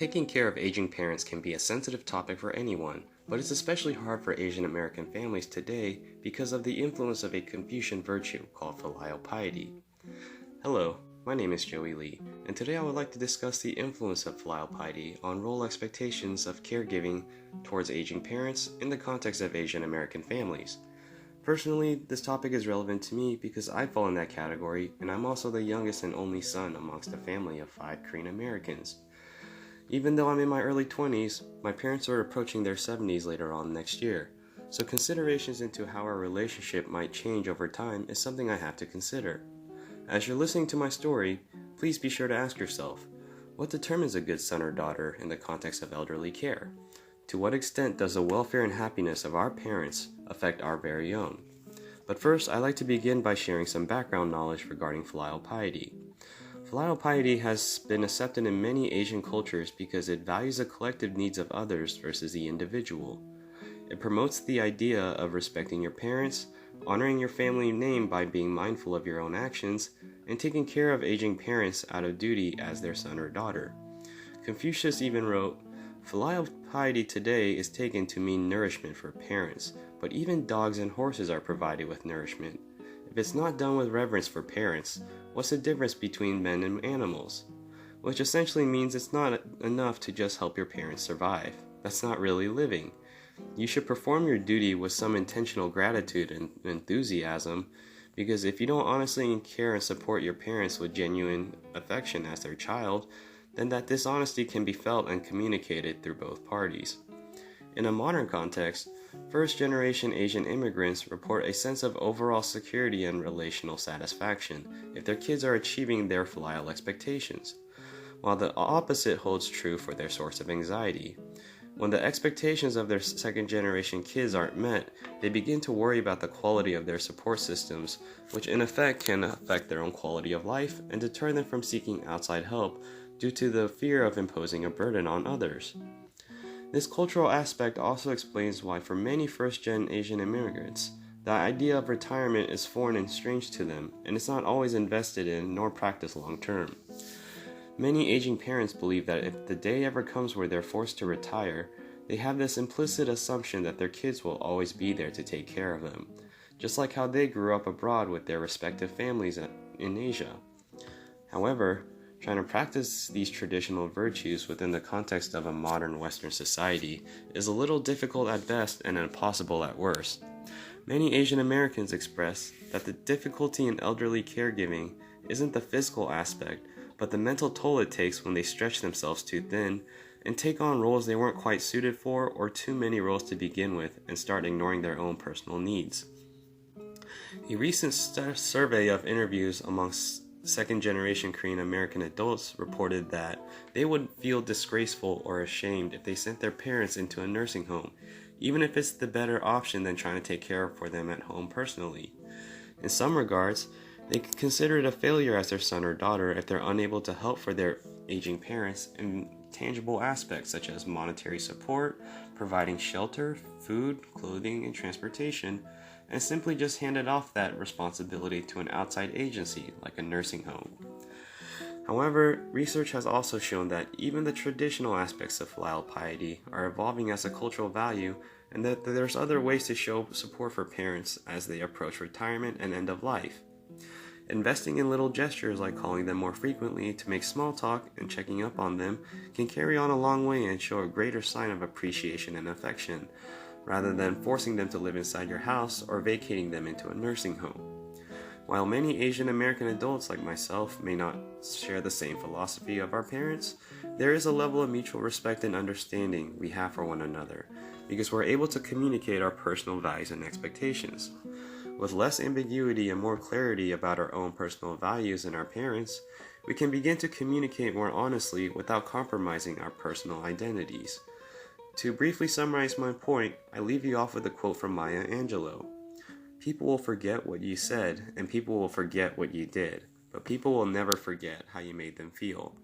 Taking care of aging parents can be a sensitive topic for anyone, but it's especially hard for Asian American families today because of the influence of a Confucian virtue called filial piety. Hello, my name is Joey Lee, and today I would like to discuss the influence of filial piety on role expectations of caregiving towards aging parents in the context of Asian American families. Personally, this topic is relevant to me because I fall in that category, and I'm also the youngest and only son amongst a family of 5 Korean Americans. Even though I'm in my early 20s, my parents are approaching their 70s later on next year, so considerations into how our relationship might change over time is something I have to consider. As you're listening to my story, please be sure to ask yourself, what determines a good son or daughter in the context of elderly care? To what extent does the welfare and happiness of our parents affect our very own? But first, I'd like to begin by sharing some background knowledge regarding filial piety. Filial piety has been accepted in many Asian cultures because it values the collective needs of others versus the individual. It promotes the idea of respecting your parents, honoring your family name by being mindful of your own actions, and taking care of aging parents out of duty as their son or daughter. Confucius even wrote, "Filial piety today is taken to mean nourishment for parents, but even dogs and horses are provided with nourishment. If it's not done with reverence for parents, what's the difference between men and animals?" Which essentially means it's not enough to just help your parents survive. That's not really living. You should perform your duty with some intentional gratitude and enthusiasm, because if you don't honestly care and support your parents with genuine affection as their child, then that dishonesty can be felt and communicated through both parties. In a modern context, first-generation Asian immigrants report a sense of overall security and relational satisfaction if their kids are achieving their filial expectations, while the opposite holds true for their source of anxiety. When the expectations of their second-generation kids aren't met, they begin to worry about the quality of their support systems, which in effect can affect their own quality of life and deter them from seeking outside help due to the fear of imposing a burden on others. This cultural aspect also explains why for many first-gen Asian immigrants, the idea of retirement is foreign and strange to them, and it's not always invested in nor practiced long-term. Many aging parents believe that if the day ever comes where they're forced to retire, they have this implicit assumption that their kids will always be there to take care of them, just like how they grew up abroad with their respective families in Asia. However, trying to practice these traditional virtues within the context of a modern Western society is a little difficult at best and impossible at worst. Many Asian Americans express that the difficulty in elderly caregiving isn't the physical aspect, but the mental toll it takes when they stretch themselves too thin and take on roles they weren't quite suited for or too many roles to begin with and start ignoring their own personal needs. A recent survey of interviews amongst second-generation Korean American adults reported that they would feel disgraceful or ashamed if they sent their parents into a nursing home, even if it's the better option than trying to take care for them at home personally. In some regards, they could consider it a failure as their son or daughter if they're unable to help for their aging parents in tangible aspects such as monetary support, providing shelter, food, clothing, and transportation, and simply just handed off that responsibility to an outside agency like a nursing home. However, research has also shown that even the traditional aspects of filial piety are evolving as a cultural value, and that there's other ways to show support for parents as they approach retirement and end of life. Investing in little gestures like calling them more frequently to make small talk and checking up on them can carry on a long way and show a greater sign of appreciation and affection, rather than forcing them to live inside your house or vacating them into a nursing home. While many Asian American adults like myself may not share the same philosophy of our parents, there is a level of mutual respect and understanding we have for one another, because we're able to communicate our personal values and expectations. With less ambiguity and more clarity about our own personal values and our parents, we can begin to communicate more honestly without compromising our personal identities. To briefly summarize my point, I leave you off with a quote from Maya Angelou. "People will forget what you said, and people will forget what you did, but people will never forget how you made them feel."